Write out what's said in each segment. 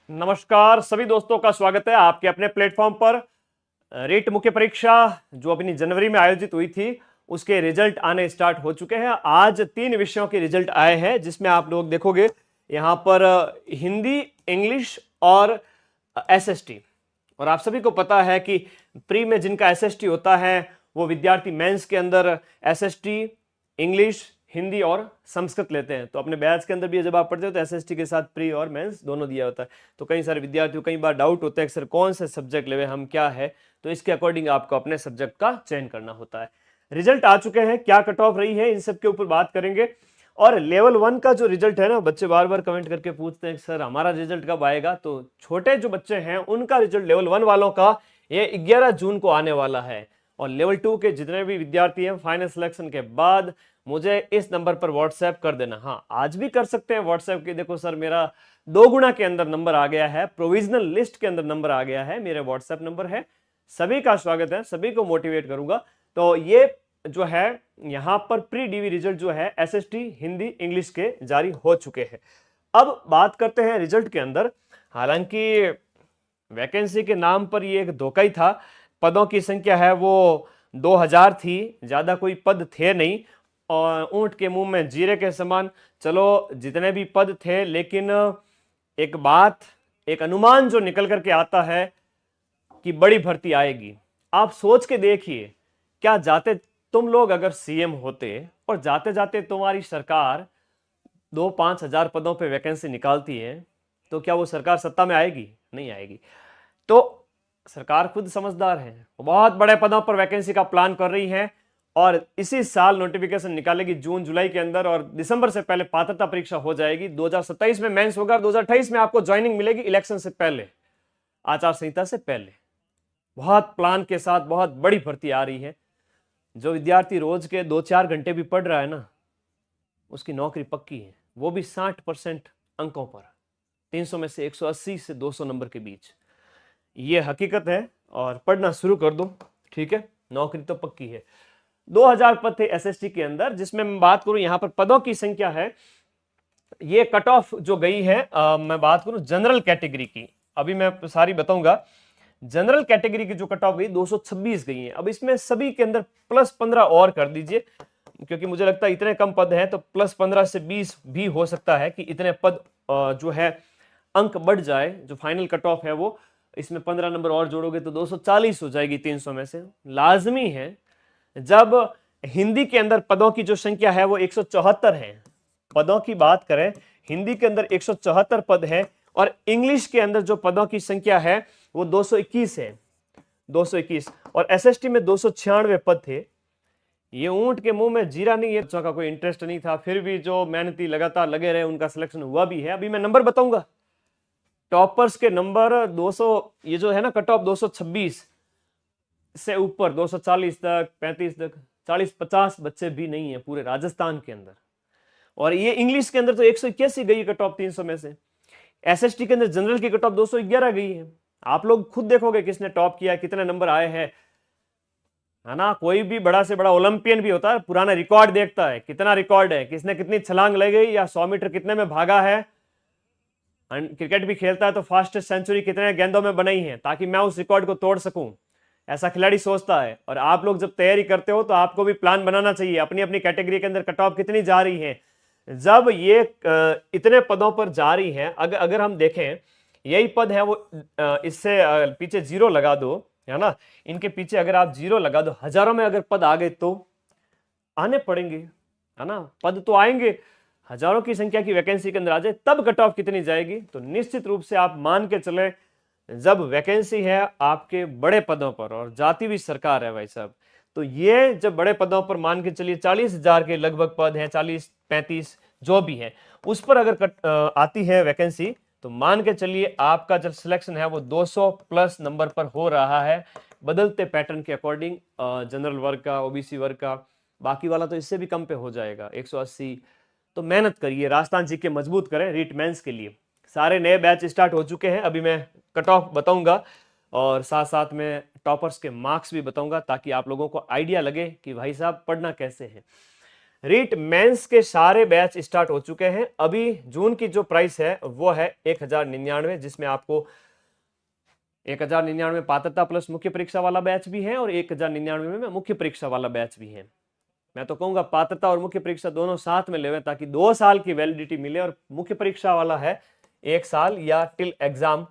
नमस्कार सभी दोस्तों का स्वागत है आपके अपने प्लेटफॉर्म पर। रीट मुख्य परीक्षा जो अपनी जनवरी में आयोजित हुई थी उसके रिजल्ट आने स्टार्ट हो चुके हैं। आज 3 विषयों के रिजल्ट आए हैं जिसमें आप लोग देखोगे यहाँ पर हिंदी, इंग्लिश और एसएसटी। और आप सभी को पता है कि प्री में जिनका एसएसटी होता है वो विद्यार्थी मेंस के अंदर एसएसटी, इंग्लिश, हिंदी और संस्कृत लेते हैं। तो अपने बैच के अंदर भी जब आप पढ़ते हो तो एसएसटी के साथ प्री और मेंस दोनों दिया होता है। तो कई सारे विद्यार्थियों कई बार डाउट होता है कि सर कौन से सब्जेक्ट लेवे हम, क्या है, तो इसके अकॉर्डिंग आपको अपने सब्जेक्ट का चयन करना होता है। रिजल्ट आ चुके हैं, क्या कट ऑफ रही है इन सब के ऊपर बात करेंगे। और लेवल 1 का जो रिजल्ट है ना, बच्चे बार बार कमेंट करके पूछते हैं सर हमारा रिजल्ट कब आएगा। तो छोटे जो बच्चे हैं उनका रिजल्ट लेवल 1 वालों का ये 11 जून को आने वाला है। और लेवल 2 के जितने भी विद्यार्थी हैं फाइनल सिलेक्शन के बाद मुझे इस नंबर पर व्हाट्सएप कर देना। हाँ, आज भी कर सकते हैं व्हाट्सएप के। देखो सर मेरा 2 गुना के अंदर नंबर आ गया है, प्रोविजनल लिस्ट के अंदर नंबर आ गया है, मेरे व्हाट्सएप नंबर है। सभी का स्वागत है, सभी को मोटिवेट करूंगा। तो ये जो है यहां पर प्री डीवी रिजल्ट जो है एसएसटी, हिंदी, इंग्लिश के जारी हो चुके हैं। अब बात करते हैं रिजल्ट के अंदर। हालांकि वैकेंसी के नाम पर ये एक धोखा ही था। पदों की संख्या है वो 2000 थी, ज्यादा कोई पद थे नहीं। और ऊंट के मुंह में जीरे के समान, चलो जितने भी पद थे, लेकिन एक बात, एक अनुमान जो निकल करके आता है कि बड़ी भर्ती आएगी। आप सोच के देखिए, क्या जाते तुम लोग अगर सीएम होते और जाते जाते तुम्हारी सरकार 2-5 हजार पदों पे वैकेंसी निकालती है, तो क्या वो सरकार सत्ता में आएगी? नहीं आएगी। तो सरकार खुद समझदार है, बहुत बड़े पदों पर वैकेंसी का प्लान कर रही है और इसी साल नोटिफिकेशन निकालेगी जून जुलाई के अंदर, और दिसंबर से पहले पात्रता परीक्षा हो जाएगी। 2027 में मेंस होगा, 2028 में आपको ज्वाइनिंग मिलेगी इलेक्शन से पहले, आचार संहिता से पहले। बहुत प्लान के साथ बहुत बड़ी भर्ती आ रही है। जो विद्यार्थी रोज के 2-4 घंटे भी पढ़ रहा है ना, उसकी नौकरी पक्की है, वो भी 60% अंकों पर, 300 में से 180 से 200 नंबर के बीच। ये हकीकत है और पढ़ना शुरू कर दो, ठीक है, नौकरी तो पक्की है। 2000 पद थे एसएसटी के अंदर, जिसमें मैं बात करूं यहां पर पदों की संख्या है, ये कट ऑफ जो गई है, मैं बात करूं जनरल कैटेगरी की, अभी मैं सारी बताऊंगा। जनरल कैटेगरी की जो कट ऑफ गई 226 गई है। अब इसमें सभी के अंदर +15 और कर दीजिए, क्योंकि मुझे लगता है इतने कम पद हैं तो +15 से 20 भी हो सकता है कि इतने पद जो है अंक बढ़ जाए। जो फाइनल कट ऑफ है वो, इसमें 15 नंबर और जोड़ोगे तो 240 हो जाएगी 300 में से। लाजमी है, जब हिंदी के अंदर पदों की जो संख्या है वो 174 है, पदों की बात करें हिंदी के अंदर 174 पद है, और इंग्लिश के अंदर जो पदों की संख्या है वो 221 है, 221। और एसएसटी में 296 पद थे। ये ऊंट के मुंह में जीरा नहीं है, बच्चों का कोई इंटरेस्ट नहीं था, फिर भी जो मेहनती लगातार लगे रहे उनका सिलेक्शन हुआ भी है। अभी मैं नंबर बताऊंगा, टॉपर्स के नंबर 200, ये जो है ना कट ऑफ 226 से ऊपर 240 तक, 35 तक, 40-50 बच्चे भी नहीं है पूरे राजस्थान के अंदर। और ये इंग्लिश के अंदर तो 181 गई कट ऑफ 300 में से। एसएसटी के अंदर जनरल की कट ऑफ 211 गई है। आप लोग खुद देखोगे किसने टॉप किया, कितने नंबर आए हैं, है ना। कोई भी बड़ा से बड़ा ओलंपियन भी होता है, पुराना रिकॉर्ड देखता है, कितना रिकॉर्ड है, किसने कितनी छलांग लगाई या 100 मीटर कितने में भागा है। क्रिकेट भी खेलता है तो फास्टेस्ट सेंचुरी कितने गेंदों में बनाई है, ताकि मैं उस रिकॉर्ड को तोड़ सकूं, ऐसा खिलाड़ी सोचता है। और आप लोग जब तैयारी करते हो तो आपको भी प्लान बनाना चाहिए, अपनी अपनी कैटेगरी के अंदर कट ऑफ कितनी जा रही है। जब ये इतने पदों पर जा रही है, अगर हम देखें यही पद है वो, इससे पीछे 0 लगा दो, है ना, इनके पीछे अगर आप 0 लगा दो, हजारों में अगर पद आ गए तो आने पड़ेंगे, है ना, पद तो आएंगे। हजारों की संख्या की वैकेंसी के अंदर आ जाए तब कट ऑफ कितनी जाएगी। तो निश्चित रूप से आप मान के चले, जब वैकेंसी है आपके बड़े पदों पर और जाती भी सरकार है भाई साहब, तो ये जब बड़े पदों पर मान के चलिए 40,000 के लगभग पद हैं, 40-35 जो भी है, उस पर अगर आती है वैकेंसी, तो मान के चलिए आपका जब सिलेक्शन है वो 200 प्लस नंबर पर हो रहा है, बदलते पैटर्न के अकॉर्डिंग। जनरल वर्ग का, ओबीसी वर्ग का, बाकी वाला तो इससे भी कम पे हो जाएगा, 180। तो मेहनत करिए, राजस्थान जी के मजबूत करें रीट मेंस के लिए। सारे नए बैच स्टार्ट हो चुके हैं, अभी मैं कट ऑफ बताऊंगा और साथ साथ में टॉपर्स के मार्क्स भी बताऊंगा, ताकि आप लोगों को आइडिया लगे कि भाई साहब पढ़ना कैसे है। रीट मेंस के सारे बैच स्टार्ट हो चुके हैं। अभी जून की जो प्राइस है वो है 1099, जिसमें आपको 1099 पात्रता प्लस मुख्य परीक्षा वाला बैच भी है और 1099 में मुख्य परीक्षा वाला बैच भी है। मैं तो कहूंगा पात्रता और मुख्य परीक्षा दोनों साथ में लेवे, ताकि 2 साल की वैलिडिटी मिले, और मुख्य परीक्षा वाला है 1 साल या टिल एग्जाम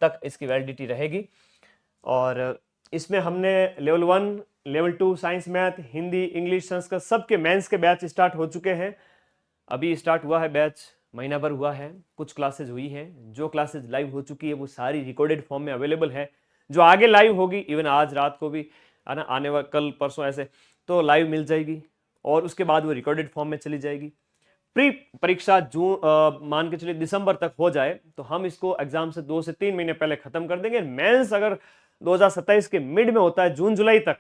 तक इसकी वैलिडिटी रहेगी। और इसमें हमने level 1, level 2 science, math, Hindi, English, Sanskrit सबके मेंस के बैच स्टार्ट हो चुके हैं। अभी स्टार्ट हुआ है बैच, महीना भर हुआ है, कुछ क्लासेज हुई हैं। जो क्लासेज लाइव हो चुकी है वो सारी रिकॉर्डेड फॉर्म में अवेलेबल है। जो आगे लाइव होगी, इवन आज रात को भी है ना, आने वाले कल परसों ऐसे तो लाइव मिल जाएगी, और उसके बाद वो रिकॉर्डेड फॉर्म में चली जाएगी। प्री परीक्षा जून मान के चलिए दिसंबर तक हो जाए तो हम इसको एग्जाम से 2 से 3 महीने पहले खत्म कर देंगे। मेंस अगर 2027 के मिड में होता है, जून जुलाई तक,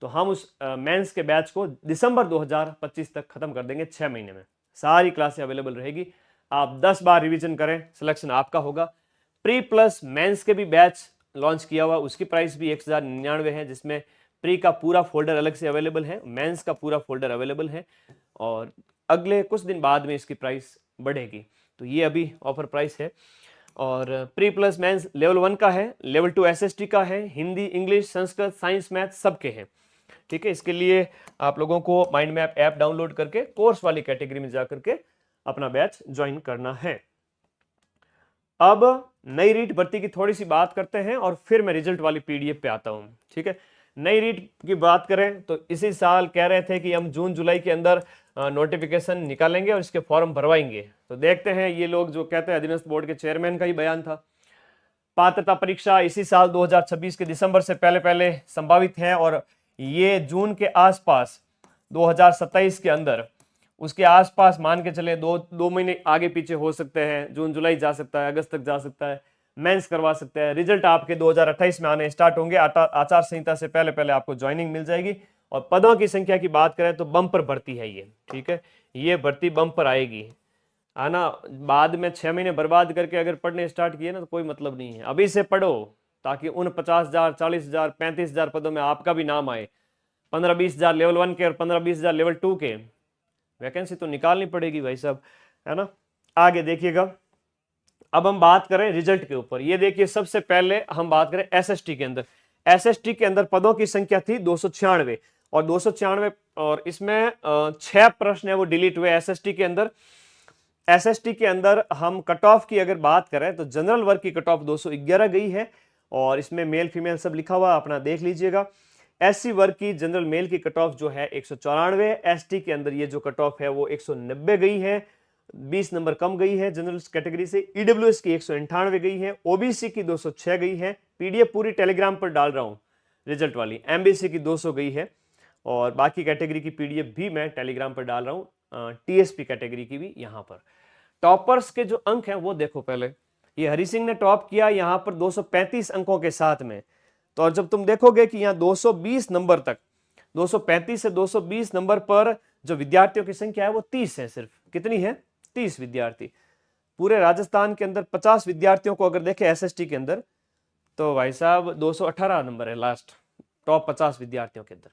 तो हम उस मेंस के बैच को दिसंबर 2025 तक खत्म कर देंगे। 6 महीने में सारी क्लासें अवेलेबल रहेगी। आप 10 बार रिवीजन करें, सिलेक्शन आपका होगा। प्री प्लस मेंस के भी बैच लॉन्च किया हुआ, उसकी प्राइस भी 1099 है, जिसमें प्री का पूरा फोल्डर अलग से अवेलेबल है, मेंस का पूरा फोल्डर अवेलेबल है, और अगले कुछ दिन बाद में इसकी प्राइस बढ़ेगी। तो ये अभी ऑफर प्राइस है। और प्री प्लस मेंस लेवल 1 का है, लेवल 2 एसएसटी का है, Hindi, English, Sanskrit, science, math सबके हैं। ठीक है, इसके लिए आप लोगों को माइंड मैप ऐप डाउनलोड करके कोर्स वाली कैटेगरी में जाकर के अपना बैच ज्वाइन करना है। अब नई रीट भर्ती की थोड़ी सी बात करते हैं और फिर मैं रिजल्ट वाली पीडीएफ पे आता हूं। ठीक है, नई रीट की बात करें तो इसी साल कह रहे थे कि हम जून जुलाई के अंदर नोटिफिकेशन निकालेंगे और इसके फॉर्म भरवाएंगे। तो देखते हैं, ये लोग जो कहते हैं, अधीनस्थ बोर्ड के चेयरमैन का ही बयान था। पात्रता परीक्षा इसी साल 2026 के दिसंबर से पहले पहले संभावित है, और ये जून के आसपास 2027 के अंदर, उसके आसपास मान के चले, दो महीने आगे पीछे हो सकते हैं, जून जुलाई जा सकता है, अगस्त तक जा सकता है, मेंस करवा सकते हैं। रिजल्ट आपके 2028 में आने स्टार्ट होंगे। आचार संहिता से पहले पहले आपको ज्वाइनिंग मिल जाएगी। और पदों की संख्या की बात करें तो बम्पर भर्ती है ये। ठीक है, ये भर्ती बम्पर आएगी, आना बाद में 6 महीने बर्बाद करके अगर पढ़ने स्टार्ट किए ना तो कोई मतलब नहीं है। अभी से पढ़ो ताकि उन 50,000, 40,000, 35,000 पदों में आपका भी नाम आए। 15-20,000 लेवल 1 के और 15-20,000 लेवल 2 के वैकेंसी तो निकालनी पड़ेगी भाई साहब, है ना। आगे देखिएगा, अब हम बात करें रिजल्ट के ऊपर। ये देखिए, सबसे पहले हम बात करें एसएसटी के अंदर। एसएसटी के अंदर पदों की संख्या थी 296, और 296, और इसमें 6 प्रश्न है वो डिलीट हुए एसएसटी के अंदर। एसएसटी के अंदर हम कट ऑफ की अगर बात करें तो जनरल वर्ग की कट ऑफ 211 गई है, और इसमें मेल फीमेल सब लिखा हुआ, अपना देख लीजिएगा। एससी वर्ग की जनरल मेल की कट ऑफ जो है 194, एसटी के अंदर ये जो कट ऑफ है वो 190 गई है, 20 नंबर कम गई है जनरल कैटेगरी से। ईडब्ल्यूएस की 198 गई है, ओबीसी की 206 गई है। पीडीएफ पूरी टेलीग्राम पर डाल रहा हूं रिजल्ट वाली। एमबीसी की 200 गई है, और बाकी कैटेगरी की पीडीएफ भी मैं टेलीग्राम पर डाल रहा हूं, टीएसपी कैटेगरी की भी। यहां पर टॉपर्स के जो अंक हैं वो देखो। पहले ये हरि सिंह ने टॉप किया यहां पर 235 अंकों के साथ में। तो और जब तुम देखोगे कि यहाँ 220 नंबर तक, 235 से 220 नंबर पर जो विद्यार्थियों की संख्या है वो 30 है। सिर्फ कितनी है? 30 विद्यार्थी। पूरे राजस्थान के अंदर 50 विद्यार्थियों को अगर देखें एसएसटी के अंदर, तो भाई साहब 218 नंबर है लास्ट टॉप 50 विद्यार्थियों के अंदर।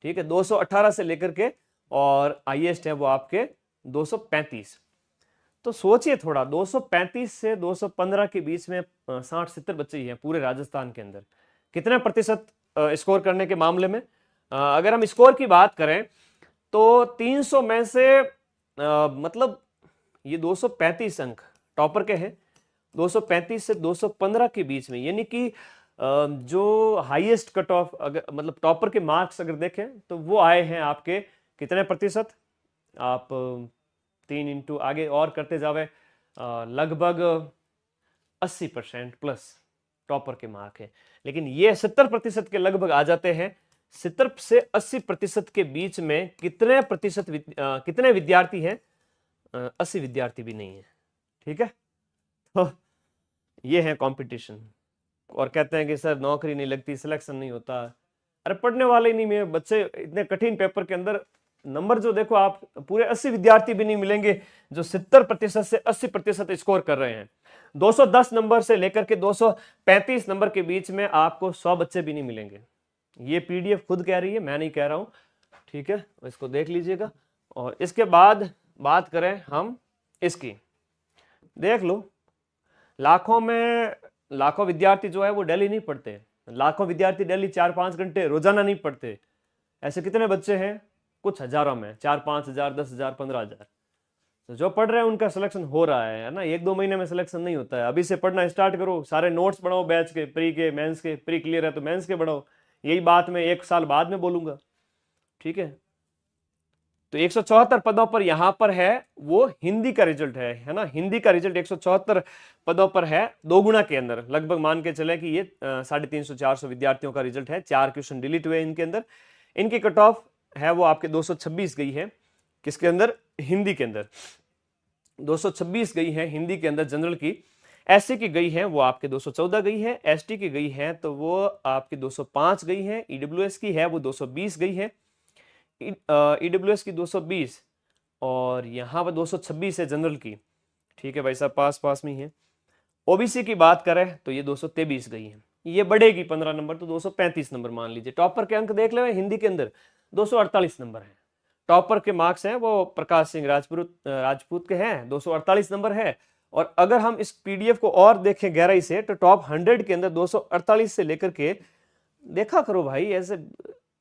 ठीक है, 218 से लेकर के, और हाईएस्ट है वो आपके 235। तो सोचिए थोड़ा, 235 से 215 के बीच में 60-70 बच्चे ही हैं पूरे राजस्थान के अंदर। कितने प्रतिशत स्कोर करने के मामले में? अगर हम स्कोर की बात करें तो 300 में से मतलब ये 235 अंक टॉपर के हैं, 235 से 215 के बीच में, यानी कि जो हाईएस्ट कट ऑफ अगर मतलब टॉपर के मार्क्स अगर देखें तो वो आए हैं आपके कितने प्रतिशत? आप 3 इंटू आगे और करते जावे, लगभग 80% प्लस टॉपर के मार्क है। लेकिन ये 70% के लगभग आ जाते हैं। 70 से 80% के बीच में कितने प्रतिशत कितने विद्यार्थी हैं? 80 विद्यार्थी भी नहीं है। ठीक है, तो ये है कंपटीशन। और कहते हैं कि सर नौकरी नहीं लगती, सिलेक्शन नहीं होता। अरे पढ़ने वाले ही नहीं मिले बच्चे, इतने कठिन पेपर के अंदर नंबर जो देखो, आप पूरे 80 विद्यार्थी भी नहीं मिलेंगे जो 70% से 80% स्कोर कर रहे हैं। 210 नंबर से लेकर के 235 नंबर के बीच में आपको 100 बच्चे भी नहीं मिलेंगे। ये पीडीएफ खुद कह रही है, मैं नहीं कह रहा हूं। ठीक है, इसको देख लीजिएगा। और इसके बाद बात करें हम इसकी, देख लो लाखों विद्यार्थी जो है वो डेली नहीं पढ़ते, लाखों विद्यार्थी डेली 4-5 घंटे रोजाना नहीं पढ़ते। ऐसे कितने बच्चे हैं? कुछ हजारों में, 4-5 हजार, 10 हजार, 15 हजार। तो जो पढ़ रहे हैं उनका सिलेक्शन हो रहा है ना, 1-2 महीने में सिलेक्शन नहीं होता है। अभी से पढ़ना स्टार्ट करो, सारे नोट्स बनाओ बैच के, प्री के, मेंस के, प्री क्लियर है तो मेंस के बढ़ाओ। यही बात मैं 1 साल बाद में बोलूंगा, ठीक है। तो 174 पदों पर यहां पर है वो हिंदी का रिजल्ट है ना, हिंदी का रिजल्ट 174 पदों पर है, 2 गुना के अंदर। लगभग मान के चले कि ये 350-400 विद्यार्थियों का रिजल्ट है। 4 क्वेश्चन डिलीट हुए इनके अंदर। इनकी कट ऑफ है वो आपके 226 गई है, किसके अंदर? हिंदी के अंदर 226 गई है हिंदी के अंदर जनरल की। एससी की गई है वो आपके 214 गई है, एसटी की गई है तो वो आपकी 205 गई है, ईडब्ल्यूएस की है वो 220 गई है, ईडब्ल्यूएस की 220 और यहाँ पर 226 है जनरल की, ठीक है भाई साहब, पास में ही है। ओबीसी की बात करें तो ये 223 गई है, ये बढ़ेगी 15 नंबर तो 235 नंबर मान लीजिए। टॉपर के अंक देख ले हिंदी के अंदर 248 नंबर है, टॉपर के मार्क्स हैं वो प्रकाश सिंह राजपूत के हैं, 248 नंबर है। और अगर हम इस पीडीएफ को और देखें गहराई से तो टॉप 100 के अंदर 248 से लेकर के, देखा करो भाई ऐसे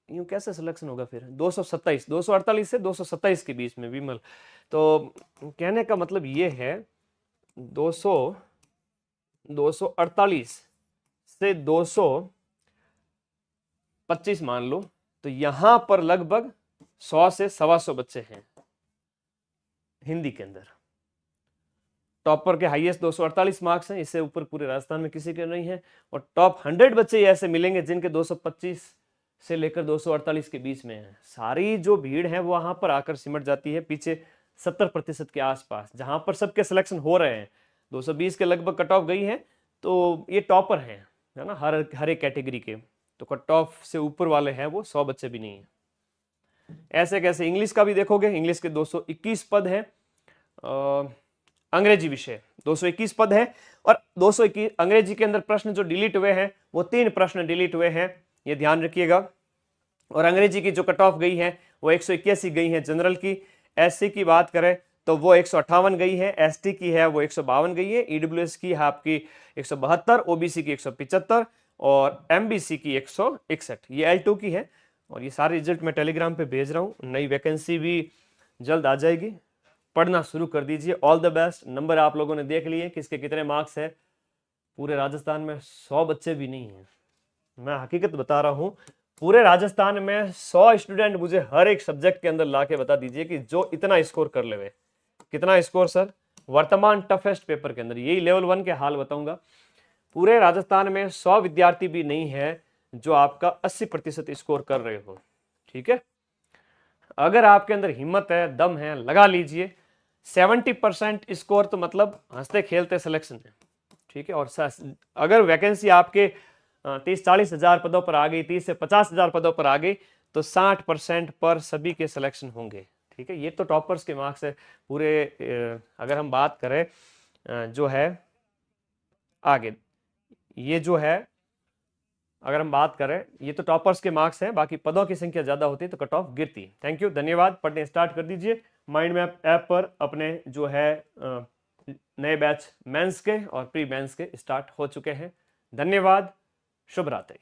यूं कैसे सिलेक्शन होगा फिर? 227, 248 से 227 के बीच में विमल। तो कहने का मतलब ये है 248 से 225 मान लो, तो यहां पर लगभग 100 से 125 बच्चे हैं हिंदी के अंदर। टॉपर के हाईएस्ट 248 मार्क्स हैं, इससे ऊपर पूरे राजस्थान में किसी के नहीं है। और टॉप 100 बच्चे ऐसे मिलेंगे जिनके 225 से लेकर 248 के बीच में है। सारी जो भीड़ है वो वहां पर आकर सिमट जाती है पीछे 70% के आसपास, जहां पर सबके सिलेक्शन हो रहे हैं। 220 के लगभग कट ऑफ गई है, तो ये टॉपर है ना हर एक कैटेगरी के। तो कट ऑफ से ऊपर वाले हैं वो 100 बच्चे भी नहीं है। ऐसे कैसे? इंग्लिश का भी देखोगे, इंग्लिश के 221 पद है, अंग्रेजी विषय 221 पद है। और 221 अंग्रेजी के अंदर प्रश्न जो डिलीट हुए हैं वो 3 प्रश्न डिलीट हुए हैं, ये ध्यान रखिएगा। और अंग्रेजी की जो कट ऑफ गई है वो 181 गई है जनरल की। एससी की बात करें तो वो 158 गई है, एसटी की है वो 152 गई है, ईडब्ल्यूएस की है आपकी 172, ओबीसी की 175 और एमबीसी की 161। ये L2 की है। और ये सारे रिजल्ट मैं टेलीग्राम पे भेज रहा हूँ, नई वैकेंसी भी जल्द आ जाएगी। पढ़ना शुरू कर दीजिए। All the best. नंबर आप लोगों ने देख लिए किसके कितने मार्क्स है। पूरे राजस्थान में 100 बच्चे भी नहीं है, मैं हकीकत बता रहा हूँ। पूरे राजस्थान में 100 स्टूडेंट मुझे हर एक सब्जेक्ट के अंदर लाके बता दीजिए कि जो इतना स्कोर कर ले। कितना स्कोर सर? वर्तमान टफेस्ट पेपर के अंदर, यही लेवल 1 के हाल बताऊंगा। पूरे राजस्थान में 100 विद्यार्थी भी नहीं है जो आपका 80% स्कोर कर रहे हो, ठीक है। अगर आपके अंदर हिम्मत है, दम है, लगा लीजिए। 70% स्कोर तो मतलब हंसते खेलते सिलेक्शन है, ठीक है। और अगर वैकेंसी आपके 30-40 हजार पदों पर आ गई, 30 से 50 हजार पदों पर आ गई, तो 60% पर सभी के सिलेक्शन होंगे, ठीक है। ये तो टॉपर्स के मार्क्स है पूरे। अगर हम बात करें जो है आगे, ये जो है अगर हम बात करें, ये तो टॉपर्स के मार्क्स हैं, बाकी पदों की संख्या ज्यादा होती है तो कट ऑफ गिरती है। थैंक यू, धन्यवाद। पढ़ने स्टार्ट कर दीजिए। माइंड मैप ऐप पर अपने जो है नए बैच मेंस के और प्री मेंस के स्टार्ट हो चुके हैं। धन्यवाद, शुभ रात्रि।